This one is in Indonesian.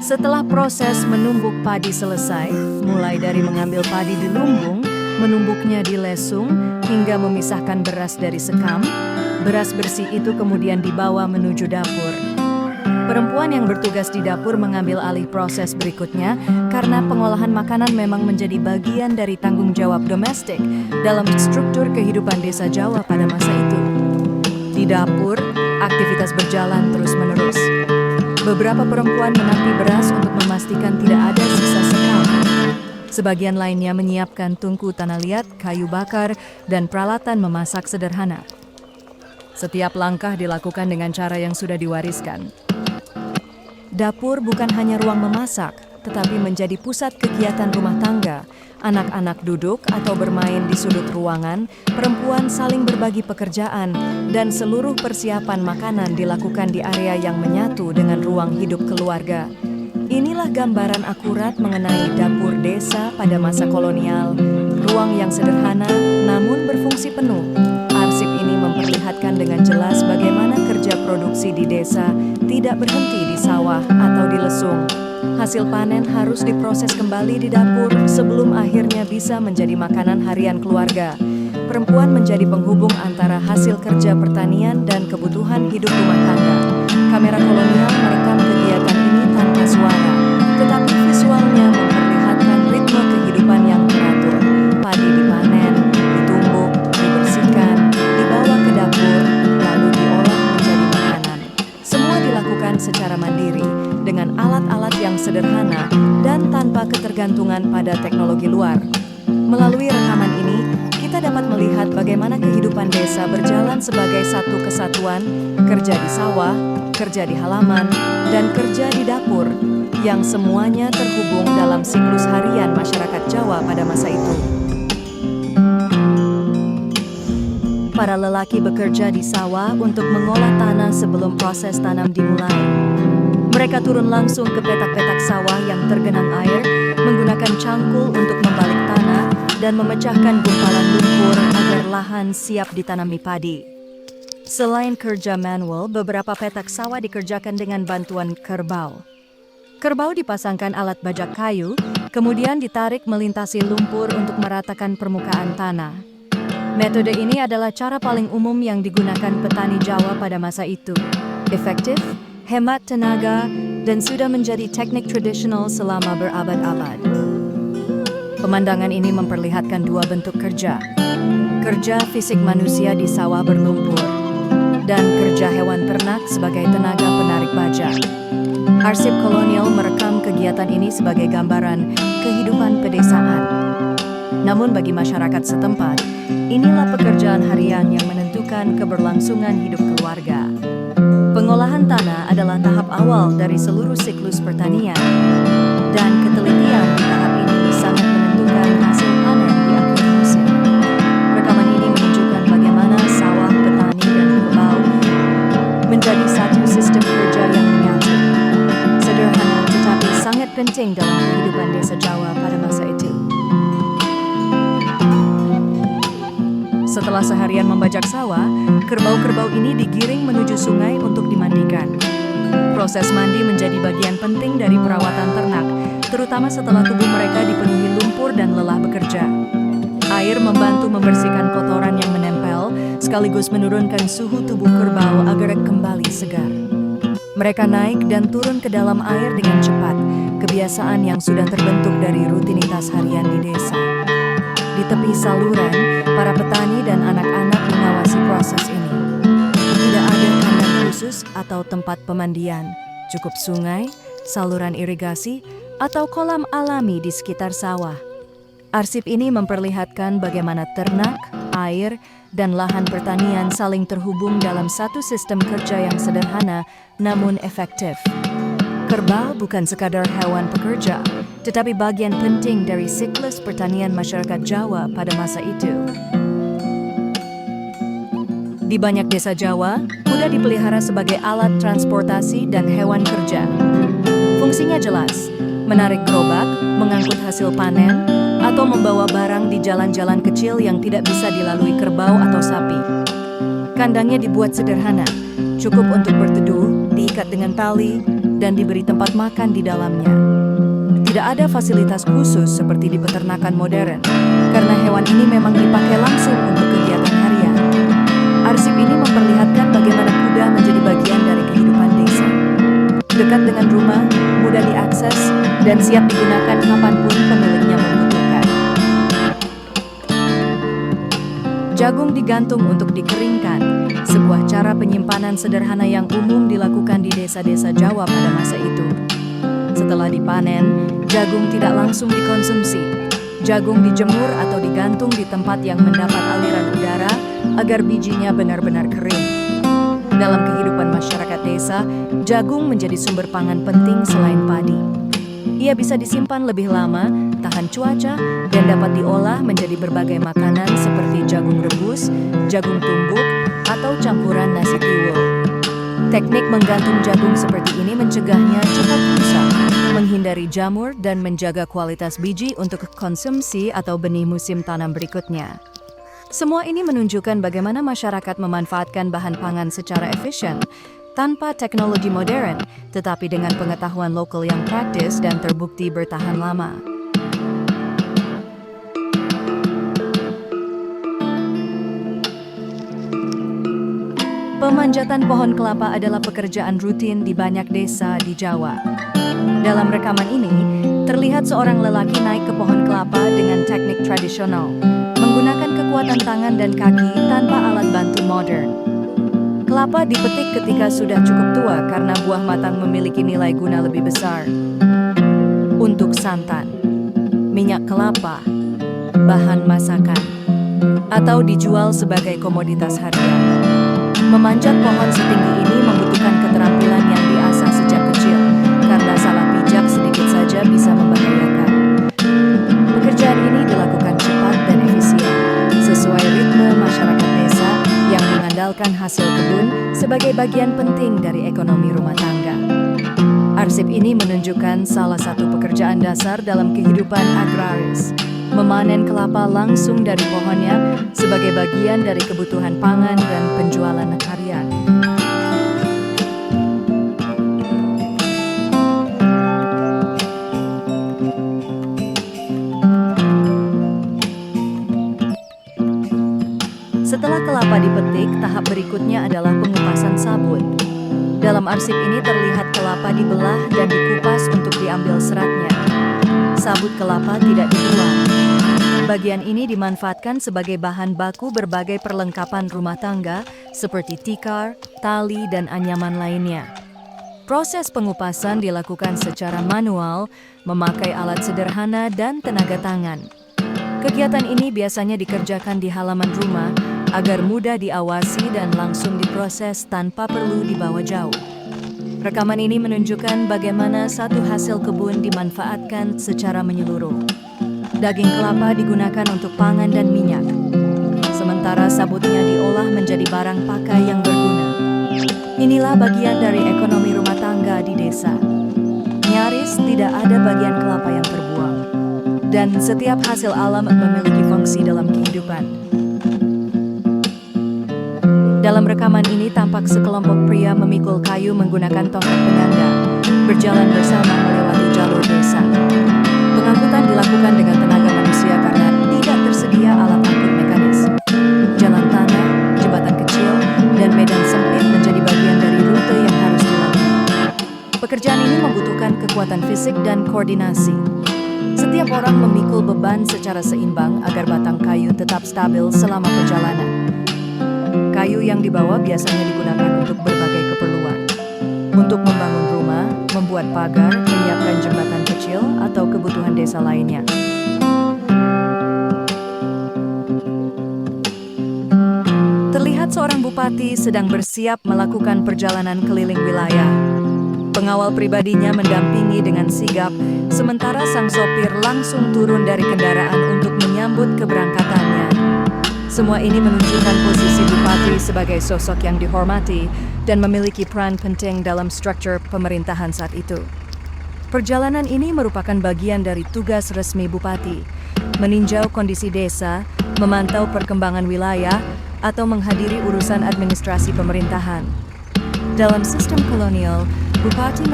Setelah proses menumbuk padi selesai, mulai dari mengambil padi di lumbung, menumbuknya di lesung, hingga memisahkan beras dari sekam, beras bersih itu kemudian dibawa menuju dapur. Perempuan yang bertugas di dapur mengambil alih proses berikutnya karena pengolahan makanan memang menjadi bagian dari tanggung jawab domestik dalam struktur kehidupan desa Jawa pada masa itu. Di dapur, aktivitas berjalan terus-menerus. Beberapa perempuan menanti beras untuk memastikan tidak ada sisa sekam. Sebagian lainnya menyiapkan tungku tanah liat, kayu bakar, dan peralatan memasak sederhana. Setiap langkah dilakukan dengan cara yang sudah diwariskan. Dapur bukan hanya ruang memasak, tetapi menjadi pusat kegiatan rumah tangga. Anak-anak duduk atau bermain di sudut ruangan, perempuan saling berbagi pekerjaan, dan seluruh persiapan makanan dilakukan di area yang menyatu dengan ruang hidup keluarga. Inilah gambaran akurat mengenai dapur desa pada masa kolonial, ruang yang sederhana namun berfungsi penuh. Arsip ini memperlihatkan dengan jelas bagaimana kerja produksi di desa tidak berhenti di sawah atau di lesung. Hasil panen harus diproses kembali di dapur sebelum akhirnya bisa menjadi makanan harian keluarga. Perempuan menjadi penghubung antara hasil kerja pertanian dan kebutuhan hidup rumah tangga. Kamera kolonial merekam kegiatan ini tanpa suara, tetapi visualnya memperlihatkan ritme kehidupan yang teratur. Padi dipanen, ditumbuk, dibersihkan, dibawa ke dapur, lalu diolah menjadi makanan. Semua dilakukan secara mandiri, dengan alat-alat yang sederhana dan tanpa ketergantungan pada teknologi luar. Melalui rekaman ini, kita dapat melihat bagaimana kehidupan desa berjalan sebagai satu kesatuan, kerja di sawah, kerja di halaman, dan kerja di dapur, yang semuanya terhubung dalam siklus harian masyarakat Jawa pada masa itu. Para lelaki bekerja di sawah untuk mengolah tanah sebelum proses tanam dimulai. Mereka turun langsung ke petak-petak sawah yang tergenang air, menggunakan cangkul untuk membalik tanah dan memecahkan gumpalan lumpur agar lahan siap ditanami padi. Selain kerja manual, beberapa petak sawah dikerjakan dengan bantuan kerbau. Kerbau dipasangkan alat bajak kayu, kemudian ditarik melintasi lumpur untuk meratakan permukaan tanah. Metode ini adalah cara paling umum yang digunakan petani Jawa pada masa itu. Efektif, hemat tenaga, dan sudah menjadi teknik tradisional selama berabad-abad. Pemandangan ini memperlihatkan dua bentuk kerja. Kerja fisik manusia di sawah berlumpur, dan kerja hewan ternak sebagai tenaga penarik baja. Arsip kolonial merekam kegiatan ini sebagai gambaran kehidupan pedesaan. Namun bagi masyarakat setempat, inilah pekerjaan harian yang menentukan keberlangsungan hidup keluarga. Pengolahan tanah adalah tahap awal dari seluruh siklus pertanian, dan ketelitian di tahap ini sangat menentukan hasil panen di akhir musim. Rekaman ini menunjukkan bagaimana sawah, petani, dan kerbau menjadi satu sistem kerja yang menyatu. Sederhana tetapi sangat penting dalam kehidupan desa Jawa pada masa itu. Setelah seharian membajak sawah, kerbau-kerbau ini digiring menuju sungai untuk dimandikan. Proses mandi menjadi bagian penting dari perawatan ternak, terutama setelah tubuh mereka dipenuhi lumpur dan lelah bekerja. Air membantu membersihkan kotoran yang menempel, sekaligus menurunkan suhu tubuh kerbau agar kembali segar. Mereka naik dan turun ke dalam air dengan cepat, kebiasaan yang sudah terbentuk dari rutinitas harian di desa. Di tepi saluran, para petani dan anak-anak mengawasi proses ini. Tidak ada kandang khusus atau tempat pemandian, cukup sungai, saluran irigasi, atau kolam alami di sekitar sawah. Arsip ini memperlihatkan bagaimana ternak, air, dan lahan pertanian saling terhubung dalam satu sistem kerja yang sederhana namun efektif. Kerbau bukan sekadar hewan pekerja, tetapi bagian penting dari siklus pertanian masyarakat Jawa pada masa itu. Di banyak desa Jawa, kuda dipelihara sebagai alat transportasi dan hewan kerja. Fungsinya jelas, menarik gerobak, mengangkut hasil panen, atau membawa barang di jalan-jalan kecil yang tidak bisa dilalui kerbau atau sapi. Kandangnya dibuat sederhana, cukup untuk berteduh, diikat dengan tali, dan diberi tempat makan di dalamnya. Tidak ada fasilitas khusus seperti di peternakan modern, karena hewan ini memang dipakai langsung untuk kegiatan harian. Arsip ini memperlihatkan bagaimana kuda menjadi bagian dari kehidupan desa. Dekat dengan rumah, mudah diakses, dan siap digunakan kapanpun pemiliknya membutuhkan. Jagung digantung untuk dikeringkan, sebuah cara penyimpanan sederhana yang umum dilakukan di desa-desa Jawa pada masa itu. Setelah dipanen, jagung tidak langsung dikonsumsi. Jagung dijemur atau digantung di tempat yang mendapat aliran udara agar bijinya benar-benar kering. Dalam kehidupan masyarakat desa, jagung menjadi sumber pangan penting selain padi. Ia bisa disimpan lebih lama, tahan cuaca, dan dapat diolah menjadi berbagai makanan seperti jagung rebus, jagung tumbuk, atau campuran nasi tiwul. Teknik menggantung jagung seperti ini mencegahnya cepat rusak, menghindari jamur, dan menjaga kualitas biji untuk konsumsi atau benih musim tanam berikutnya. Semua ini menunjukkan bagaimana masyarakat memanfaatkan bahan pangan secara efisien, tanpa teknologi modern, tetapi dengan pengetahuan lokal yang praktis dan terbukti bertahan lama. Pemanjatan pohon kelapa adalah pekerjaan rutin di banyak desa di Jawa. Dalam rekaman ini, terlihat seorang lelaki naik ke pohon kelapa dengan teknik tradisional, menggunakan kekuatan tangan dan kaki tanpa alat bantu modern. Kelapa dipetik ketika sudah cukup tua karena buah matang memiliki nilai guna lebih besar. Untuk santan, minyak kelapa, bahan masakan, atau dijual sebagai komoditas harian. Memanjat pohon setinggi ini membutuhkan keterampilan yang diasah sejak kecil, karena salah pijak sedikit saja bisa membahayakan. Pekerjaan ini dilakukan cepat dan efisien, sesuai ritme masyarakat desa yang mengandalkan hasil kebun sebagai bagian penting dari ekonomi rumah tangga. Arsip ini menunjukkan salah satu pekerjaan dasar dalam kehidupan agraris, memanen kelapa langsung dari pohonnya sebagai bagian dari kebutuhan pangan dan penjualan harian. Setelah kelapa dipetik, tahap berikutnya adalah pengupasan sabut. Dalam arsip ini terlihat kelapa dibelah dan dikupas untuk diambil seratnya. Sabut kelapa tidak dibuang. Bagian ini dimanfaatkan sebagai bahan baku berbagai perlengkapan rumah tangga seperti tikar, tali, dan anyaman lainnya. Proses pengupasan dilakukan secara manual, memakai alat sederhana dan tenaga tangan. Kegiatan ini biasanya dikerjakan di halaman rumah agar mudah diawasi dan langsung diproses tanpa perlu dibawa jauh. Rekaman ini menunjukkan bagaimana satu hasil kebun dimanfaatkan secara menyeluruh. Daging kelapa digunakan untuk pangan dan minyak, sementara sabutnya diolah menjadi barang pakai yang berguna. Inilah bagian dari ekonomi rumah tangga di desa. Nyaris tidak ada bagian kelapa yang terbuang, dan setiap hasil alam memiliki fungsi dalam kehidupan. Dalam rekaman ini tampak sekelompok pria memikul kayu menggunakan tongkat penyangga, berjalan bersama melewati jalur desa. Pengangkutan dilakukan dengan tenaga manusia karena tidak tersedia alat angkut mekanis. Jalan tanah, jembatan kecil, dan medan sempit menjadi bagian dari rute yang harus dilalui. Pekerjaan ini membutuhkan kekuatan fisik dan koordinasi. Setiap orang memikul beban secara seimbang agar batang kayu tetap stabil selama perjalanan. Kayu yang dibawa biasanya digunakan untuk berbagai keperluan. Untuk membangun rumah, membuat pagar, menyiapkan jembatan kecil, atau kebutuhan desa lainnya. Terlihat seorang bupati sedang bersiap melakukan perjalanan keliling wilayah. Pengawal pribadinya mendampingi dengan sigap, sementara sang sopir langsung turun dari kendaraan untuk menyambut keberangkatannya. Semua ini menunjukkan posisi bupati sebagai sosok yang dihormati dan memiliki peran penting dalam struktur pemerintahan saat itu. Perjalanan ini merupakan bagian dari tugas resmi bupati, meninjau kondisi desa, memantau perkembangan wilayah, atau menghadiri urusan administrasi pemerintahan. Dalam sistem kolonial, bupati